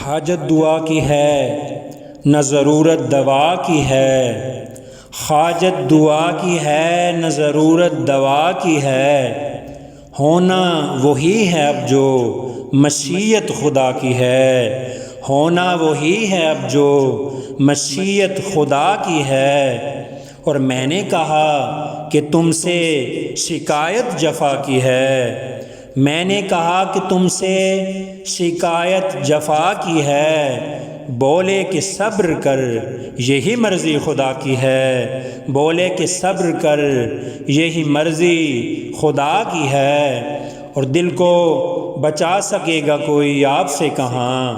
حاجت دعا کی ہے نہ ضرورت دوا کی ہے، حاجت دعا کی ہے نہ ضرورت دوا کی ہے، ہونا وہی ہے اب جو مشیت خدا کی ہے، ہونا وہی ہے اب جو مشیت خدا کی ہے۔ اور میں نے کہا کہ تم سے شکایت جفا کی ہے، میں نے کہا کہ تم سے شکایت جفا کی ہے، بولے کہ صبر کر یہی مرضی خدا کی ہے، بولے کہ صبر کر یہی مرضی خدا کی ہے۔ اور دل کو بچا سکے گا کوئی آپ سے کہاں،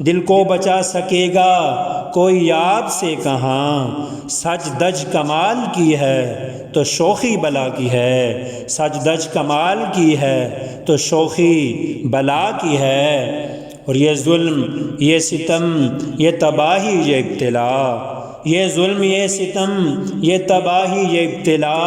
دل کو بچا سکے گا کوئی آپ سے کہاں، سج دج کمال کی ہے تو شوخی بلا کی ہے، سج دج کمال کی ہے تو شوخی بلا کی ہے۔ اور یہ ظلم یہ ستم یہ تباہی یہ ابتلا، یہ ظلم یہ ستم یہ تباہی یہ ابتلا،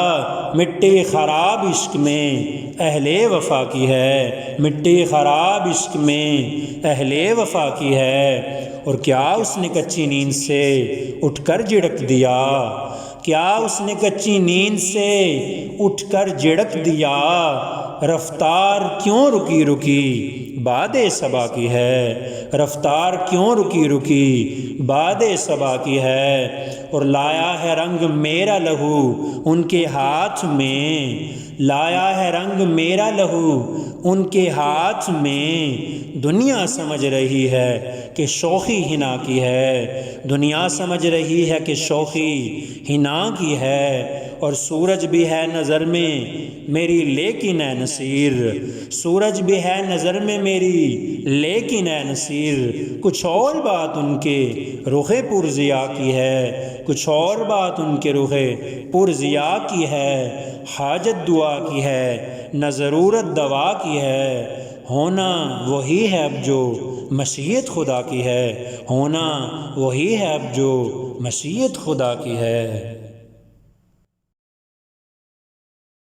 مٹی خراب عشق میں اہل وفا کی ہے، مٹی خراب عشق میں اہل وفا کی ہے۔ اور کیا اس نے کچی نیند سے اٹھ کر جھڑک دیا، کیا اس نے کچی نیند سے اٹھ کر جھڑک دیا، رفتار کیوں رکی رکی باد صبا کی ہے، رفتار کیوں رکی رکی باد صبا کی ہے۔ اور لایا ہے رنگ میرا لہو ان کے ہاتھ میں، لایا ہے رنگ میرا لہو ان کے ہاتھ میں، دنیا سمجھ رہی ہے کہ شوخی ہنا کی ہے، دنیا سمجھ رہی ہے کہ شوخی ہنا کی ہے۔ اور سورج بھی ہے نظر میں میری لیکن اے نصیر، سورج بھی ہے نظر میں میری لیکن اے نصیر، کچھ اور بات ان کے رخ پرضیا کی ہے، کچھ اور بات ان کے رخ پرضیا کی ہے۔ حاجت دعا کی ہے نہ ضرورت دوا کی ہے، ہونا وہی ہے اب جو مشیت خدا کی ہے، ہونا وہی ہے اب جو مشیت خدا کی ہے۔